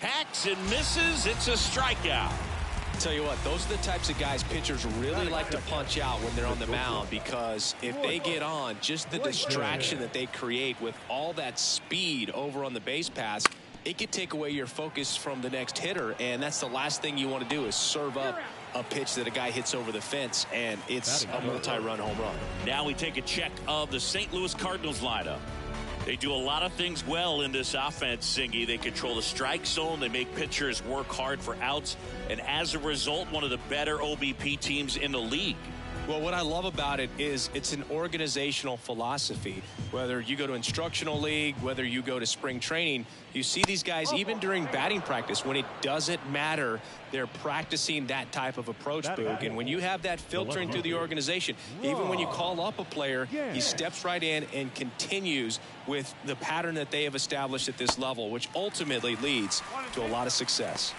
Hacks and misses. It's a strikeout. Tell you what, those are the types of guys pitchers really like to punch out when they're on the mound, because if they get on, just the distraction that they create with all that speed over on the base pass, it could take away your focus from the next hitter, and that's the last thing you want to do is serve up a pitch that a guy hits over the fence, and it's a multi-run home run. Now we take a check of the St. Louis Cardinals lineup. They do a lot of things well in this offense, Singy. They control the strike zone. They make pitchers work hard for outs. And as a result, one of the better OBP teams in the league. Well, what I love about it is it's an organizational philosophy. Whether you go to instructional league, whether you go to spring training, you see these guys even during batting practice. When it doesn't matter, they're practicing that type of approach, Boog. And when you have that filtering through the organization, even when you call up a player, he steps right in and continues with the pattern that they have established at this level, which ultimately leads to a lot of success.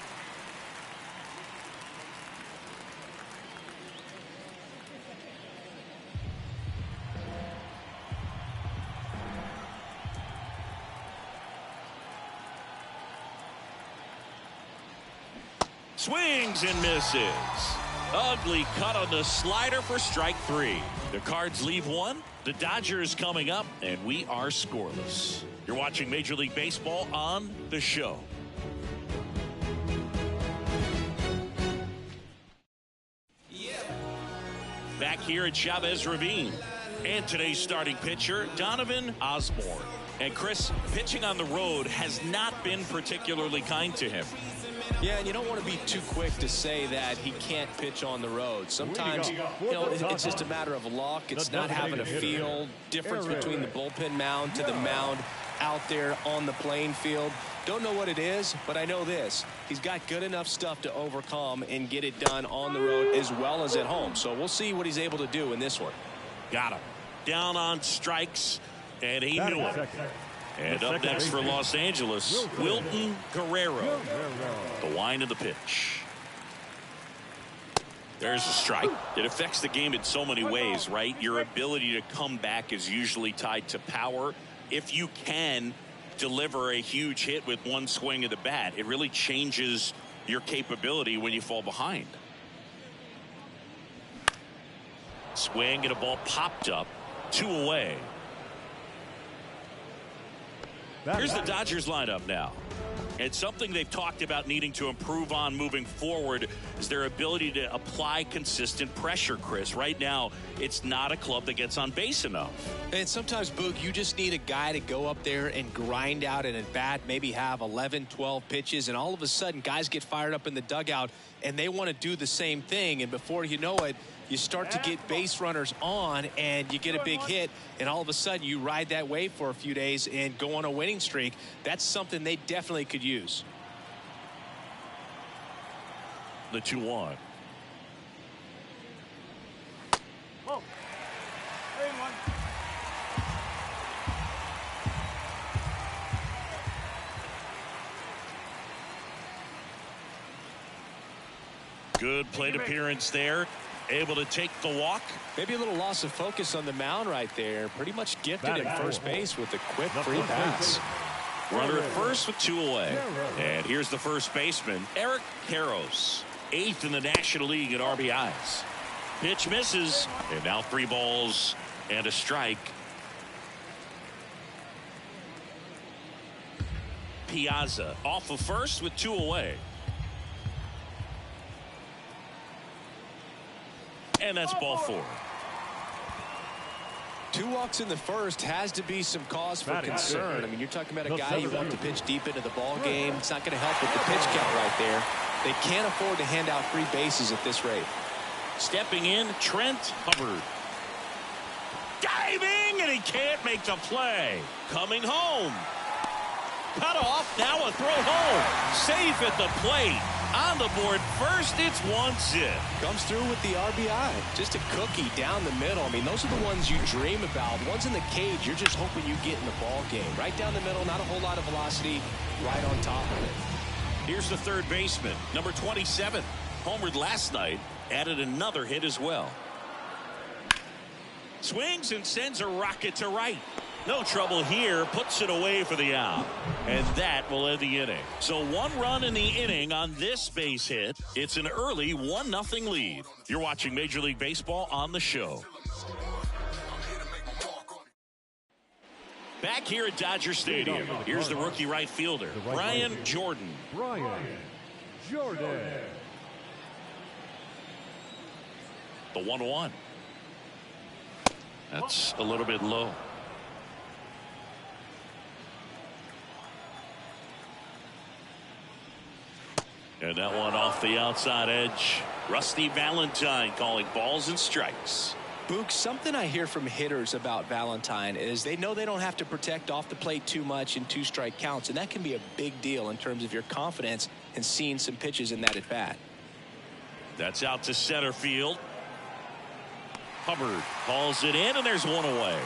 Swings and misses. Ugly cut on the slider for strike 3. The Cards leave one. The Dodgers coming up, and we are scoreless. You're watching Major League Baseball on The Show. Back here at Chavez Ravine. And today's starting pitcher, Donovan Osborne. And Chris, pitching on the road has not been particularly kind to him. Yeah, and you don't want to be too quick to say that he can't pitch on the road. Sometimes, it's just a matter of luck. It's not having a feel. Difference between the bullpen mound to the mound out there on the playing field. Don't know what it is, but I know this. He's got good enough stuff to overcome and get it done on the road as well as at home. So we'll see what he's able to do in this one. Got him. Down on strikes, and he knew it. And up next for Los Angeles, Wilton Guerrero. The wind of the pitch. There's a strike. It affects the game in so many ways, right? Your ability to come back is usually tied to power. If you can deliver a huge hit with one swing of the bat, it really changes your capability when you fall behind. Swing and a ball popped up. 2 away. Here's the Dodgers lineup now. And something they've talked about needing to improve on moving forward is their ability to apply consistent pressure, Chris. Right now, it's not a club that gets on base enough. And sometimes, Boog, you just need a guy to go up there and grind out an at-bat, maybe have 11, 12 pitches, and all of a sudden, guys get fired up in the dugout, and they want to do the same thing. And before you know it, you start to get base runners on, and you get a big hit, and all of a sudden you ride that wave for a few days and go on a winning streak. That's something they definitely could use. The 2-1. Good plate appearance there. Able to take the walk. Maybe a little loss of focus on the mound right there. Pretty much gifted at first base with a quick free pass. Runner at first with 2 away. And here's the first baseman, Eric Karros, 8th in the National League at RBIs. Pitch misses, and now 3 balls and a strike. Piazza off of first with 2 away. And that's ball 4. 2 walks in the first has to be some cause for concern. I mean, you're talking about a guy you want to pitch deep into the ball game. It's not going to help with the pitch count right there. They can't afford to hand out free bases at this rate. Stepping in, Trent Hubbard. Diving, and he can't make the play. Coming home. Cut off, now a throw home. Safe at the plate. On the board first, it's 1-0. Comes through with the RBI. Just a cookie down the middle. I mean, those are the ones you dream about. Ones in the cage, you're just hoping you get in the ball game. Right down the middle, not a whole lot of velocity, right on top of it. Here's the third baseman, number 27. Homered last night, added another hit as well. Swings and sends a rocket to right. No trouble here, puts it away for the out. And that will end the inning. So 1 run in the inning on this base hit. It's an early 1-0 lead. You're watching Major League Baseball on the show. Back here at Dodger Stadium, here's the rookie right fielder, Brian Jordan. The 1-1. That's a little bit low. And that one off the outside edge. Rusty Valentine calling balls and strikes. Boog, something I hear from hitters about Valentine is they know they don't have to protect off the plate too much in 2-strike counts, and that can be a big deal in terms of your confidence in seeing some pitches in that at bat. That's out to center field. Hubbard calls it in, and there's one away.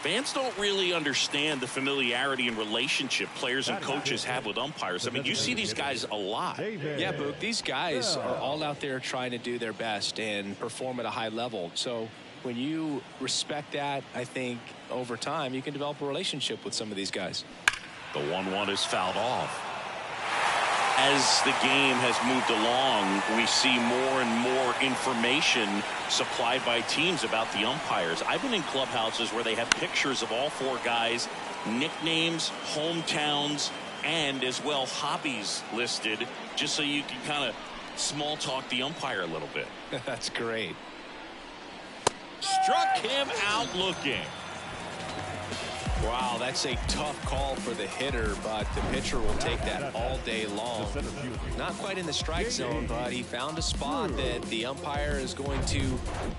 Fans don't really understand the familiarity and relationship players and coaches have with umpires. I mean, you see these guys a lot. Yeah, Boog, these guys are all out there trying to do their best and perform at a high level. So when you respect that, I think over time you can develop a relationship with some of these guys. The 1-1 is fouled off. As the game has moved along, we see more and more information supplied by teams about the umpires. I've been in clubhouses where they have pictures of all 4 guys, nicknames, hometowns, and as well hobbies listed, just so you can kind of small talk the umpire a little bit. That's great. Struck him out looking. Wow, that's a tough call for the hitter, but the pitcher will take that all day long. Not quite in the strike zone, but he found a spot that the umpire is going to,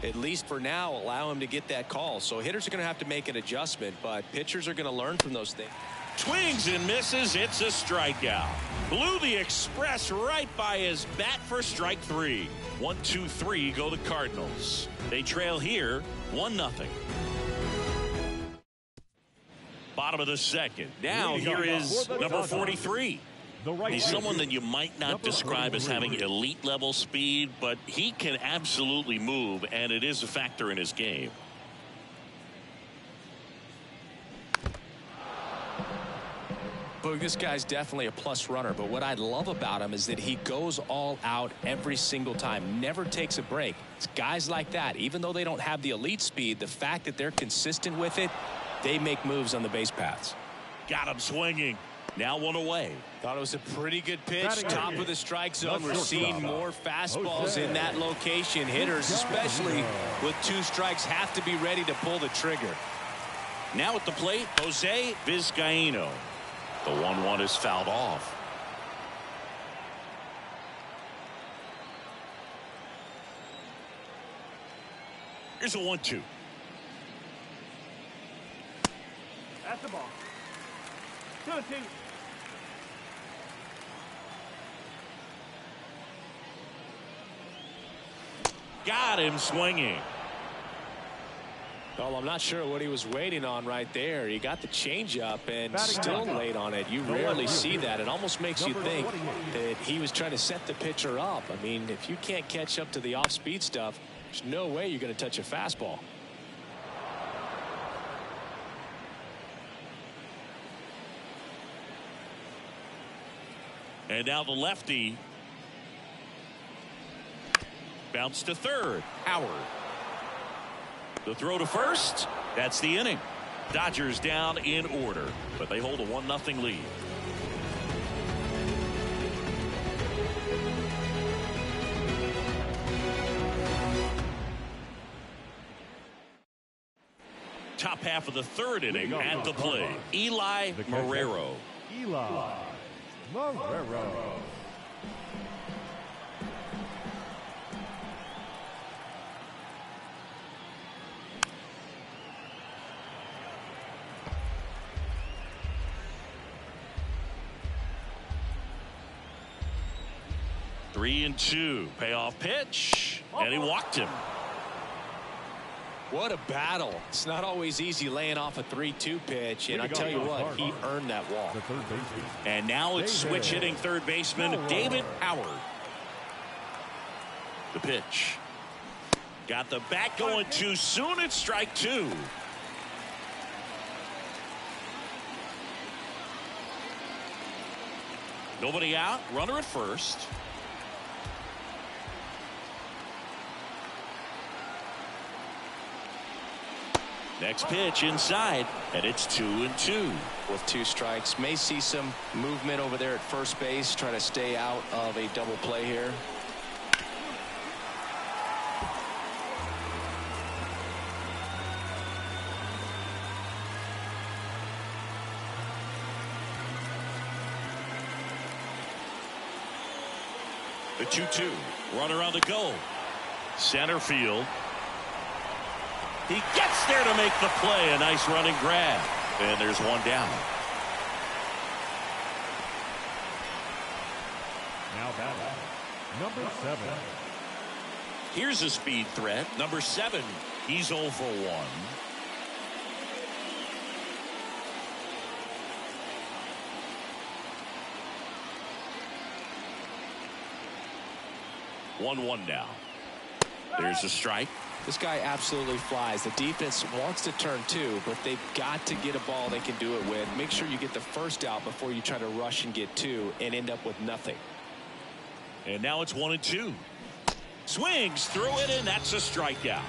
at least for now, allow him to get that call. So hitters are going to have to make an adjustment, but pitchers are going to learn from those things. Swings and misses. It's a strikeout. Blew the express right by his bat for strike 3. 1-2-3 go the Cardinals. They trail here 1-0. Bottom of the second. Now here is number 43. He's someone that you might not describe as having elite level speed, but he can absolutely move, and it is a factor in his game. Boog, this guy's definitely a plus runner, but what I love about him is that he goes all out every single time, never takes a break. It's guys like that, even though they don't have the elite speed, the fact that they're consistent with it, they make moves on the base paths. Got him swinging. Now 1 away. Thought it was a pretty good pitch. Top of the strike zone. We're seeing more fastballs in that location. Hitters, especially with 2 strikes, have to be ready to pull the trigger. Now at the plate, Jose Vizcaíno. The 1-1 is fouled off. Here's a 1-2. That's the ball. 2-2. Got him swinging. Well, I'm not sure what he was waiting on right there. He got the changeup and still late on it. You rarely see that. It almost makes you think that he was trying to set the pitcher up. I mean, if you can't catch up to the off-speed stuff, there's no way you're going to touch a fastball. And now the lefty. Bounce to third. Howard. The throw to first. That's the inning. Dodgers down in order, but they hold a 1-0 lead. Top half of the third inning at the plate. Eli Marrero. Eli Marrero. Three and two. Payoff pitch. And he walked him. What a battle. It's not always easy laying off a 3-2 pitch, and I tell you what, he earned that walk. And now it's switch hitting third baseman David Howard. The pitch. Got the bat going too soon. It's strike 2. Nobody out. Runner at first. Next pitch inside, and it's 2-2. With 2 strikes, may see some movement over there at first base. Try to stay out of a double play here. The 2-2. Runner on the go. Center field. He gets there to make the play. A nice running grab. And there's one down. Now batting, number 7. Here's a speed threat. Number 7. He's 0 for 1. One now. There's a strike. This guy absolutely flies. The defense wants to turn 2, but they've got to get a ball they can do it with. Make sure you get the first out before you try to rush and get 2 and end up with nothing. And now it's 1-2. Swings through it, and that's a strikeout.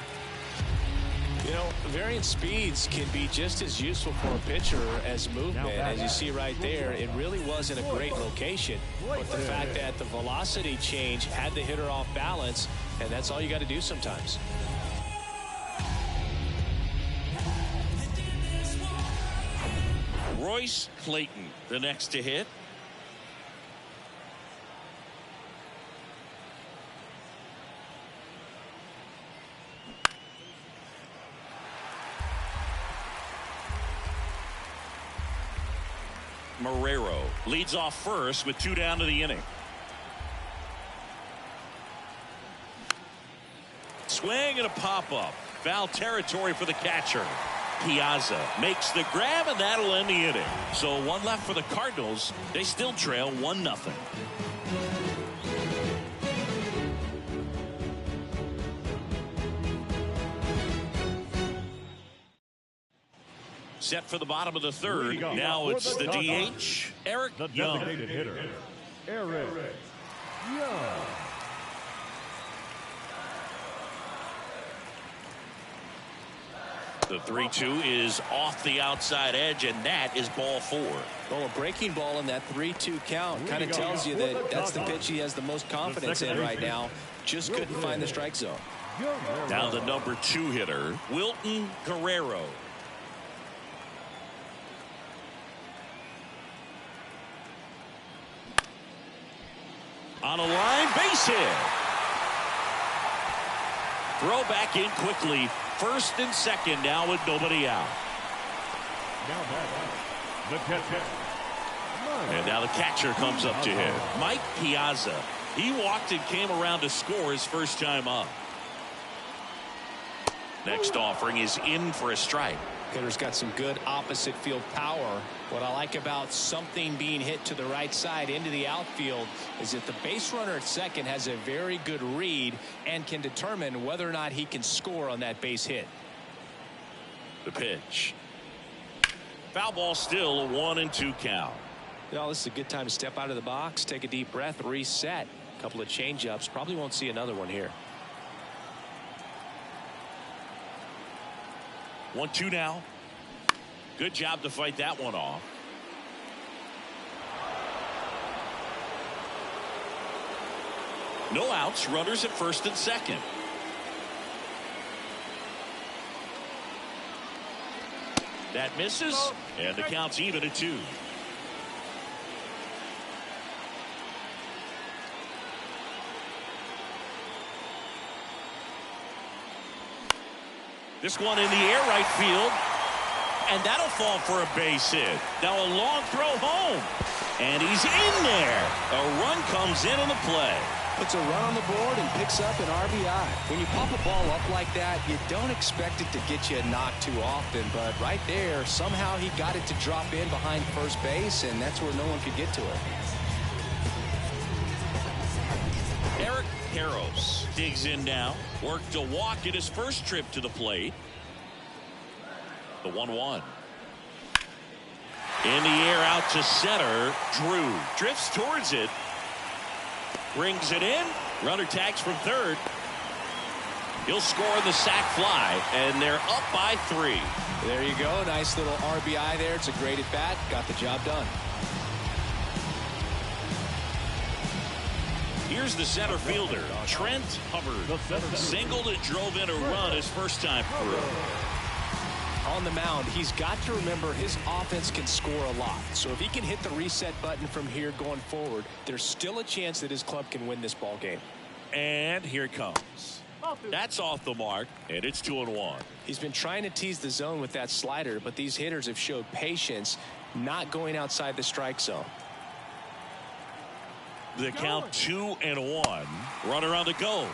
You know, varying speeds can be just as useful for a pitcher as movement. As you see right there, it really wasn't a great location. But the fact that the velocity change had the hitter off balance, and that's all you got to do sometimes. Royce Clayton, the next to hit. Marrero leads off first with 2 down to the inning. Swing and a pop-up. Foul territory for the catcher. Piazza makes the grab, and that'll end the inning. So 1 left for the Cardinals. They still trail 1-0. Set for the bottom of the 3rd. Now it's the DH, Eric Young. The designated hitter, Eric Young. The 3-2 is off the outside edge, and that is ball 4. Well, a breaking ball in that 3-2 count kind of tells you that that's the pitch he has the most confidence in right now. Just couldn't find the strike zone. Now the number 2 hitter, Wilton Guerrero. On a line, base hit. Throw back in quickly. 1st and 2nd now with nobody out. Now batting, the catcher. And now the catcher comes up to him. Mike Piazza. He walked and came around to score his first time up. Next offering is in for a strike. Hitter's got some good opposite field power. What I like about something being hit to the right side into the outfield is that the base runner at second has a very good read and can determine whether or not he can score on that base hit. The pitch. Foul ball, still a 1-2 count. Well, this is a good time to step out of the box, take a deep breath, reset. A couple of change-ups. Probably won't see another one here. 1-2 now. Good job to fight that one off. No outs, runners at 1st and 2nd. That misses, and the count's even at 2. This one in the air, right field, and that'll fall for a base hit. Now a long throw home, and he's in there. A run comes in on the play. Puts a run on the board and picks up an RBI. When you pop a ball up like that, you don't expect it to get you a knock too often, but right there, somehow he got it to drop in behind first base, and that's where no one could get to it. Eric Karros digs in now. Worked a walk at his first trip to the plate. The 1-1. In the air out to center. Drew drifts towards it. Brings it in. Runner tags from third. He'll score the sac fly, and they're up by 3. There you go. Nice little RBI there. It's a great at bat. Got the job done. Here's the center fielder, Trent Hubbard. Singled and drove in a run his first time through. On the mound, he's got to remember his offense can score a lot. So if he can hit the reset button from here going forward, there's still a chance that his club can win this ball game. And here it comes. That's off the mark, and it's 2-1. He's been trying to tease the zone with that slider, but these hitters have showed patience, not going outside the strike zone. The count 2-1. Runner on the go.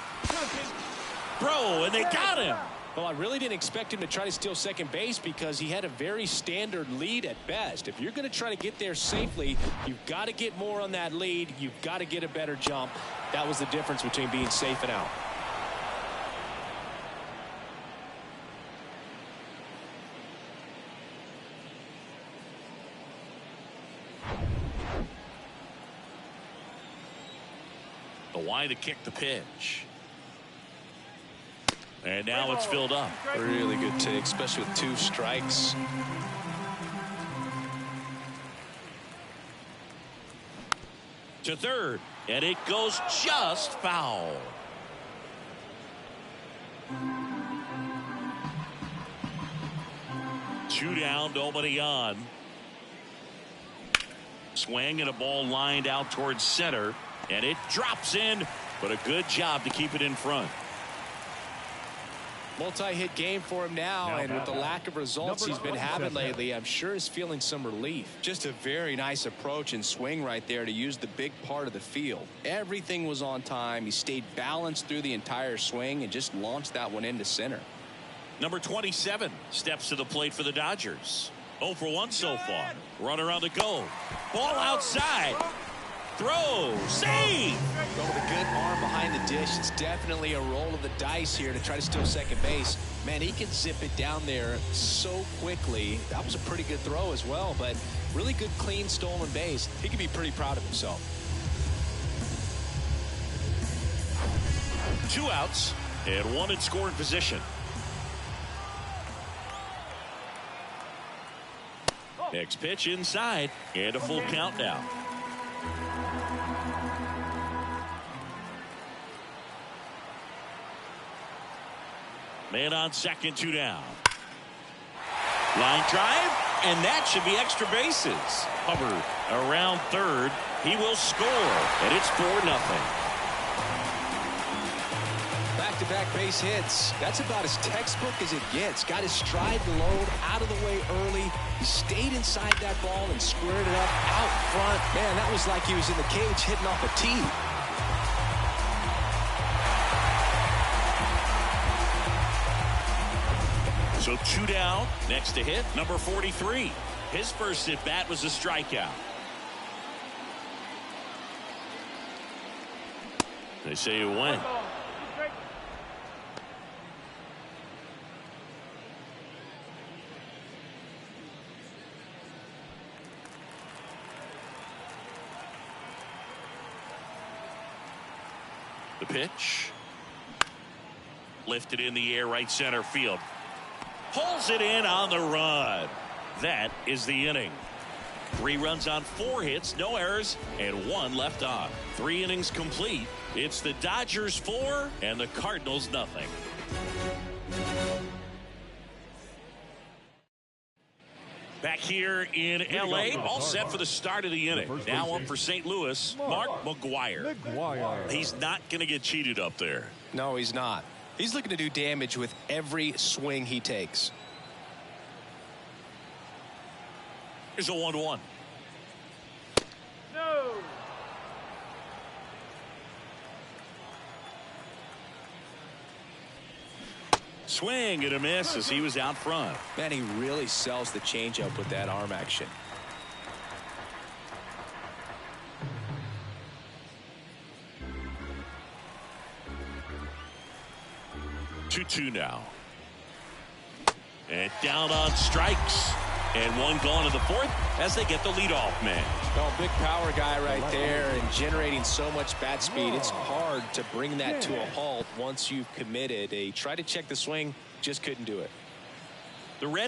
Throw, and they got him. Well, I really didn't expect him to try to steal second base because he had a very standard lead at best. If you're going to try to get there safely, you've got to get more on that lead. You've got to get a better jump. That was the difference between being safe and out. The wide to kick the pitch. And now it's filled up. Really good take, especially with 2 strikes. To third, and it goes just foul. Two down, nobody on. Swing and a ball lined out towards center, and it drops in, but a good job to keep it in front. Multi-hit game for him now, and with the lack of results he's been having lately, I'm sure he's feeling some relief. Just a very nice approach and swing right there to use the big part of the field. Everything was on time. He stayed balanced through the entire swing and just launched that one into center. Number 27 steps to the plate for the Dodgers. 0 for 1 so far. Runner on the go. Ball outside. Throw. Save. Go with a good arm behind the dish. It's definitely a roll of the dice here to try to steal second base. Man, he can zip it down there so quickly. That was a pretty good throw as well, but really good, clean, stolen base. He can be pretty proud of himself. 2 outs and 1 in scoring position. Next pitch inside, and a full count now. Man on second, 2 down. Line drive, and that should be extra bases. Hubbard around third. He will score, and it's 4-0. Back-to-back base hits. That's about as textbook as it gets. Got his stride and load out of the way early. He stayed inside that ball and squared it up out front. Man, that was like he was in the cage hitting off a tee. So 2 down. Next to hit, number 43. His first at bat was a strikeout. They say it went. The pitch. Lifted in the air, right center field. Pulls it in on the run. That is the inning. 3 runs on 4 hits, no errors, and 1 left on. 3 innings complete. It's the Dodgers 4 and the Cardinals nothing. Back here in L.A., all set for the start of the inning. Now up for St. Louis, Mark McGwire. He's not going to get cheated up there. No, he's not. He's looking to do damage with every swing he takes. Here's a 1-1. No. Swing and a miss as he was out front. Man, he really sells the changeup with that arm action. 2-2 now. And down on strikes. And one gone in the fourth as they get the leadoff man. Oh, big power guy right there and generating so much bat speed. It's hard to bring that to a halt once you've committed. They tried to check the swing, just couldn't do it. The Red